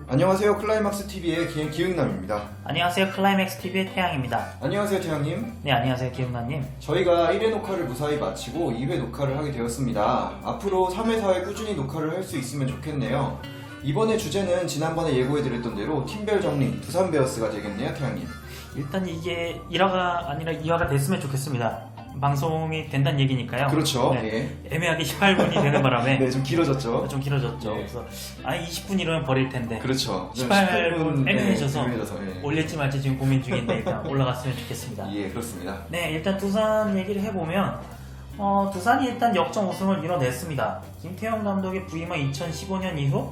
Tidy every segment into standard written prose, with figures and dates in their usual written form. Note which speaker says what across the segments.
Speaker 1: 안녕하세요. 클라이막스TV의 기흥남입니다.
Speaker 2: 안녕하세요. 클라이맥스TV의 태양입니다.
Speaker 1: 안녕하세요, 태양님.
Speaker 2: 네, 안녕하세요. 기흥남님.
Speaker 1: 저희가 1회 녹화를 무사히 마치고 2회 녹화를 하게 되었습니다. 앞으로 3회, 4회 꾸준히 녹화를 할 수 있으면 좋겠네요. 이번에 주제는 지난번에 예고해드렸던 대로 팀별 정리, 두산 베어스가 되겠네요, 태양님.
Speaker 2: 일단 이게 1화가 아니라 2화가 됐으면 좋겠습니다. 방송이 된다는 얘기니까요.
Speaker 1: 그렇죠.
Speaker 2: 네, 애매하게 18분이 되는 바람에
Speaker 1: 네, 좀 길어졌죠.
Speaker 2: 좀 길어졌죠.
Speaker 1: 네.
Speaker 2: 그래서 20분이라면 버릴 텐데
Speaker 1: 그렇죠.
Speaker 2: 18분 애매해져서
Speaker 1: 네.
Speaker 2: 올릴지 말지 지금 고민 중인데 일단 올라갔으면 좋겠습니다.
Speaker 1: 예, 그렇습니다.
Speaker 2: 네, 일단 두산 얘기를 해보면 두산이 일단 역전 우승을 이뤄냈습니다. 김태형 감독의 부임한 2015년 이후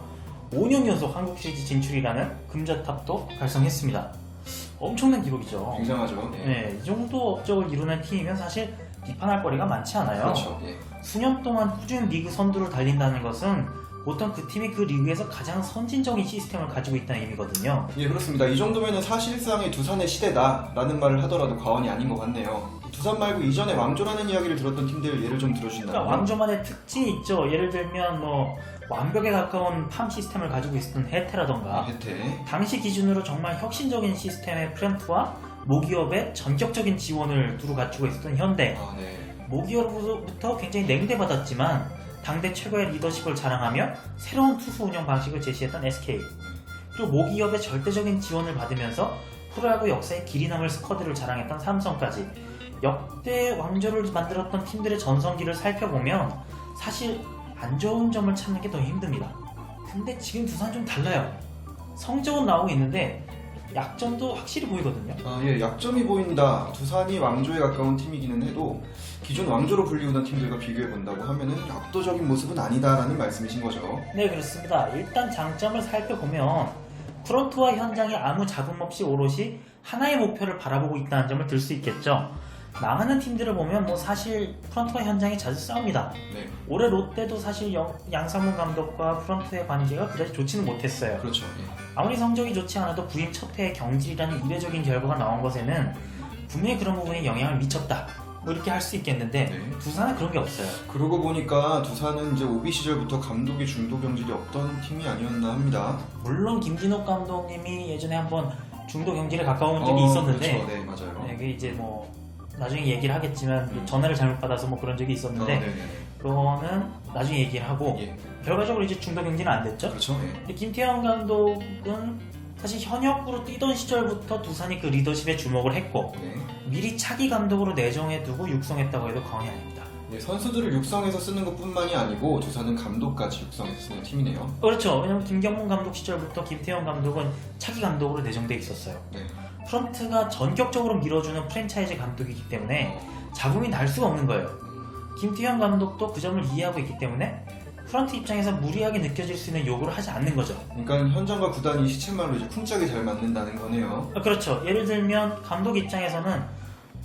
Speaker 2: 5년 연속 한국 시리즈 진출이라는 금자탑도 달성했습니다. 엄청난 기록이죠.
Speaker 1: 굉장하죠.
Speaker 2: 네, 이 정도 업적을 이루는 팀이면 사실 비판할 거리가 많지 않아요.
Speaker 1: 그렇죠. 예.
Speaker 2: 수년 동안 꾸준히 리그 선두를 달린다는 것은 보통 그 팀이 그 리그에서 가장 선진적인 시스템을 가지고 있다는 의미거든요.
Speaker 1: 예, 그렇습니다. 이 정도면은 사실상의 두산의 시대다라는 말을 하더라도 과언이 아닌 것 같네요. 두산 말고 이전에 왕조라는 이야기를 들었던 팀들 예를 좀 들어주신다면?
Speaker 2: 그러니까 왕조만의 특징이 있죠. 예를 들면 완벽에 가까운 팜 시스템을 가지고 있었던 해태라던가
Speaker 1: 해태.
Speaker 2: 당시 기준으로 정말 혁신적인 시스템의 프런트와 모기업의 전격적인 지원을 두루 갖추고 있었던 현대.
Speaker 1: 네.
Speaker 2: 모기업으로부터 굉장히 냉대받았지만 당대 최고의 리더십을 자랑하며 새로운 투수 운영 방식을 제시했던 SK. 그리고 모기업의 절대적인 지원을 받으면서 프로야구 역사에 길이 남을 스쿼드를 자랑했던 삼성까지 역대 왕조를 만들었던 팀들의 전성기를 살펴보면 사실 안 좋은 점을 찾는 게 더 힘듭니다. 근데 지금 두산 좀 달라요. 성적은 나오고 있는데 약점도 확실히 보이거든요.
Speaker 1: 예, 약점이 보인다. 두산이 왕조에 가까운 팀이기는 해도 기존 왕조로 불리우던 팀들과 비교해본다고 하면은 압도적인 모습은 아니다라는 말씀이신 거죠.
Speaker 2: 네, 그렇습니다. 일단 장점을 살펴보면 프런트와 현장에 아무 잡음 없이 오롯이 하나의 목표를 바라보고 있다는 점을 들 수 있겠죠. 망하는 팀들을 보면 사실 프런트와 현장이 자주 싸웁니다.
Speaker 1: 네.
Speaker 2: 올해 롯데도 사실 양상문 감독과 프런트의 관계가 그다지 좋지는 못했어요.
Speaker 1: 그렇죠. 예.
Speaker 2: 아무리 성적이 좋지 않아도 부임 첫 해에 경질이라는 이례적인 결과가 나온 것에는 분명히 그런 부분에 영향을 미쳤다. 이렇게 할 수 있겠는데
Speaker 1: 네.
Speaker 2: 두산은 그런 게 없어요.
Speaker 1: 그러고 보니까 두산은 이제 오비 시절부터 감독의 중도 경질이 없던 팀이 아니었나 합니다.
Speaker 2: 물론 김진욱 감독님이 예전에 한번 중도 경질에 가까운 적이 있었는데
Speaker 1: 그렇죠. 네, 맞아요.
Speaker 2: 네, 그게 이제 나중에 얘기를 하겠지만 전화를 잘못 받아서 그런 적이 있었는데 그거는 나중에 얘기를 하고
Speaker 1: 예.
Speaker 2: 결과적으로 이제 중도 경질은 안 됐죠.
Speaker 1: 그렇죠. 예.
Speaker 2: 근데 김태형 감독은 사실 현역으로 뛰던 시절부터 두산이 그 리더십에 주목을 했고
Speaker 1: 네.
Speaker 2: 미리 차기 감독으로 내정해두고 육성했다고 해도 과언이 아닙니다.
Speaker 1: 예, 선수들을 육성해서 쓰는 것뿐만이 아니고 두산은 감독까지 육성해서 쓰는 팀이네요.
Speaker 2: 그렇죠. 왜냐면 김경문 감독 시절부터 김태형 감독은 차기 감독으로 내정돼 있었어요.
Speaker 1: 네.
Speaker 2: 프런트가 전격적으로 밀어주는 프랜차이즈 감독이기 때문에 잡음이 날 수가 없는 거예요. 김태형 감독도 그 점을 이해하고 있기 때문에 프런트 입장에서 무리하게 느껴질 수 있는 요구를 하지 않는 거죠.
Speaker 1: 그러니까 현장과 구단이 시체말로 이제 쿵짝이 잘 맞는다는 거네요.
Speaker 2: 그렇죠. 예를 들면 감독 입장에서는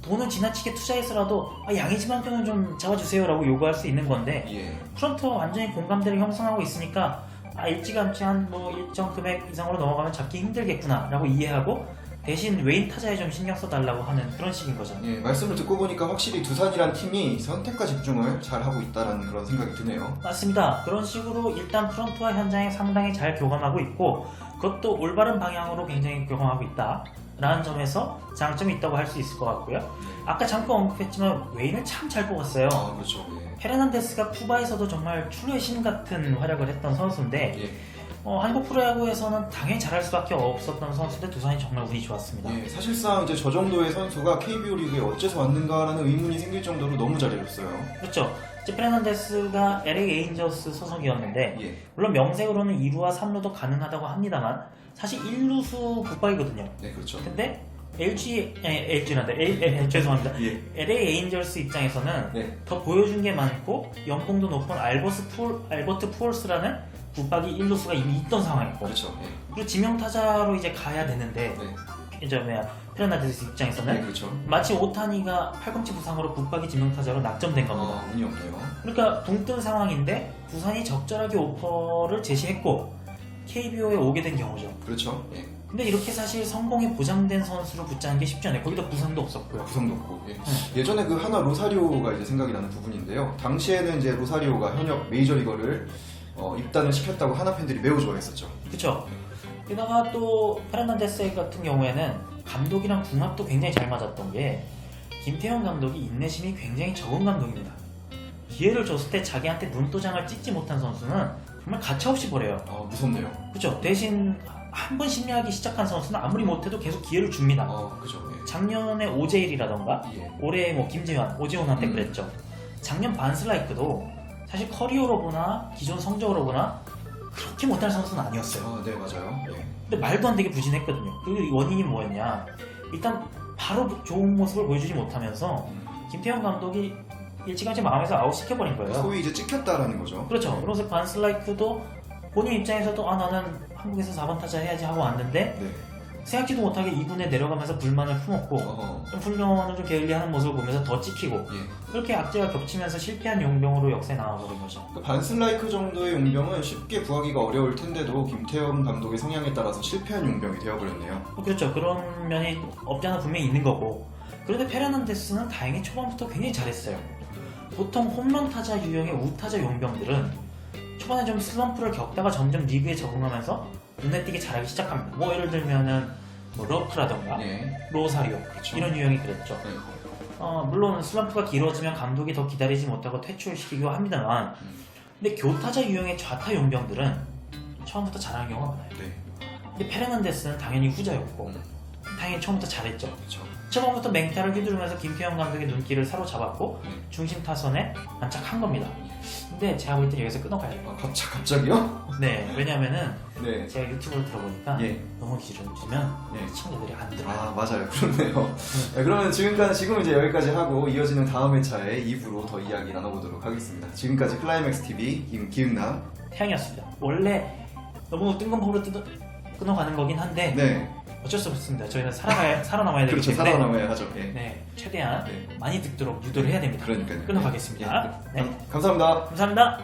Speaker 2: 돈을 지나치게 투자해서라도 양의지만큼은 좀 잡아주세요라고 요구할 수 있는 건데
Speaker 1: 예.
Speaker 2: 프런트와 완전히 공감대를 형성하고 있으니까 일찌감치 한 일정 금액 이상으로 넘어가면 잡기 힘들겠구나 라고 이해하고 대신 외인 타자에 좀 신경 써달라고 하는 그런 식인 거죠.
Speaker 1: 예, 말씀을 듣고 보니까 확실히 두산이란 팀이 선택과 집중을 잘 하고 있다는 그런 생각이 드네요.
Speaker 2: 맞습니다. 그런 식으로 일단 프런트와 현장에 상당히 잘 교감하고 있고 그것도 올바른 방향으로 굉장히 교감하고 있다 라는 점에서 장점이 있다고 할 수 있을 것 같고요. 아까 잠깐 언급했지만 외인을 참 잘 뽑았어요.
Speaker 1: 그렇죠. 예.
Speaker 2: 페르난데스가 쿠바에서도 정말 출루의 신 같은 활약을 했던 선수인데
Speaker 1: 예.
Speaker 2: 한국 프로야구에서는 당연히 잘할 수밖에 없었던 선수인데 두산이 정말 운이 좋았습니다.
Speaker 1: 예, 사실상 이제 저 정도의 선수가 KBO 리그에 어째서 왔는가라는 의문이 생길 정도로 너무 잘해줬어요.
Speaker 2: 그렇죠. 이제 페르난데스가 LA 에인저스 소속이었는데
Speaker 1: 예.
Speaker 2: 물론 명색으로는 2루와 3루도 가능하다고 합니다만 사실 1루수 붙박이거든요.
Speaker 1: 네, 그렇죠.
Speaker 2: 근데 죄송합니다.
Speaker 1: 예.
Speaker 2: LA 에인저스 입장에서는
Speaker 1: 네.
Speaker 2: 더 보여준 게 많고 연봉도 높은 알버트 푸얼스라는 붙박이 1루수가 이미 있던 상황이고
Speaker 1: 그렇죠. 예.
Speaker 2: 그리고 지명타자로 이제 가야 되는데
Speaker 1: 네.
Speaker 2: 이제 페르난데스 입장에서는
Speaker 1: 네, 그렇죠.
Speaker 2: 마치 오타니가 팔꿈치 부상으로 붙박이 지명타자로 낙점된 겁니다.
Speaker 1: 운이 없네요.
Speaker 2: 그러니까 붕 뜬 상황인데 두산이 적절하게 오퍼를 제시했고 KBO에 오게 된 경우죠.
Speaker 1: 그렇죠. 예.
Speaker 2: 근데 이렇게 사실 성공이 보장된 선수를 붙자는 게 쉽지 않아요. 거기다 부상도 없었고요.
Speaker 1: 구성도 없고. 예. 예전에 그 하나 로사리오가 이제 생각이 나는 부분인데요. 당시에는 이제 로사리오가 현역 메이저리거를 입단을 시켰다고 하나 팬들이 매우 좋아했었죠.
Speaker 2: 그쵸? 게다가 또 페르난데스 같은 경우에는 감독이랑 궁합도 굉장히 잘 맞았던 게 김태형 감독이 인내심이 굉장히 적은 감독입니다. 기회를 줬을 때 자기한테 눈도장을 찍지 못한 선수는 정말 가차없이 버려요.
Speaker 1: 무섭네요.
Speaker 2: 그렇죠. 대신 한 번 심리하기 시작한 선수는 아무리 못해도 계속 기회를 줍니다.
Speaker 1: 그죠. 예.
Speaker 2: 작년에 오제일이라던가
Speaker 1: 예.
Speaker 2: 올해 뭐 김재환, 오지훈한테 그랬죠. 작년 반슬라이크도 사실 커리어로 보나 기존 성적으로 보나 그렇게 못할 선수는 아니었어요.
Speaker 1: 네, 맞아요. 예.
Speaker 2: 근데 말도 안 되게 부진했거든요. 그 원인이 뭐였냐? 일단 바로 좋은 모습을 보여주지 못하면서 김태형 감독이 일찌감치 마음에서 아웃시켜버린 거예요.
Speaker 1: 소위 이제 찍혔다라는 거죠.
Speaker 2: 그렇죠. 그래서 반슬라이크도 본인 입장에서도 나는 한국에서 4번 타자 해야지 하고 왔는데
Speaker 1: 네.
Speaker 2: 생각지도 못하게 2군에 내려가면서 불만을 품었고 좀 훈련을 좀 게을리하는 모습을 보면서 더 찍히고
Speaker 1: 예.
Speaker 2: 그렇게 악재가 겹치면서 실패한 용병으로 역사에 나와버린 거죠.
Speaker 1: 그 반슬라이크 정도의 용병은 쉽게 구하기가 어려울 텐데도 김태형 감독의 성향에 따라서 실패한 용병이 되어버렸네요.
Speaker 2: 그렇죠. 그런 면이 없지 않아 분명히 있는 거고. 그런데 페르난데스는 다행히 초반부터 굉장히 잘했어요. 보통 홈런 타자 유형의 우타자 용병들은 초반에 좀 슬럼프를 겪다가 점점 리그에 적응하면서 눈에 띄게 잘하기 시작합니다. 뭐 예를 들면은 뭐 러프라던가
Speaker 1: 예.
Speaker 2: 로사리오
Speaker 1: 그렇죠.
Speaker 2: 이런 유형이 그랬죠.
Speaker 1: 네.
Speaker 2: 물론 슬럼프가 길어지면 감독이 더 기다리지 못하고 퇴출시키기도 합니다만 근데 교타자 유형의 좌타 용병들은 처음부터 잘하는 경우가 많아요.
Speaker 1: 네.
Speaker 2: 근데 페르난데스는 당연히 후자였고 당연히 처음부터 잘했죠.
Speaker 1: 그렇죠.
Speaker 2: 초반부터 맹타를 휘두르면서 김태형 감독의 눈길을 사로잡았고 중심 타선에 안착한 겁니다. 근데 제가 볼 때 여기서 끊어가야 돼요.
Speaker 1: 갑자기요?
Speaker 2: 네, 왜냐면은
Speaker 1: 네.
Speaker 2: 제가 유튜브를 들어보니까
Speaker 1: 예.
Speaker 2: 너무 기준을 주면
Speaker 1: 예.
Speaker 2: 시청자들이 안 들어요.
Speaker 1: 맞아요. 그렇네요. 네, 그러면 지금 이제 여기까지 하고 이어지는 다음 회차에 2부로 더 이야기 나눠보도록 하겠습니다. 지금까지 클라이맥스 TV 기흥남.
Speaker 2: 태양이었습니다. 원래 너무 뜬금포로 끊어가는 거긴 한데
Speaker 1: 네.
Speaker 2: 어쩔 수 없습니다. 저희는 살아남아야 되기
Speaker 1: 그렇죠.
Speaker 2: 때문에
Speaker 1: 살아남아야 하죠. 예.
Speaker 2: 네, 최대한
Speaker 1: 네.
Speaker 2: 많이 듣도록 유도를 해야 됩니다.
Speaker 1: 그러니까요.
Speaker 2: 끊어가겠습니다. 네.
Speaker 1: 감사합니다.
Speaker 2: 감사합니다.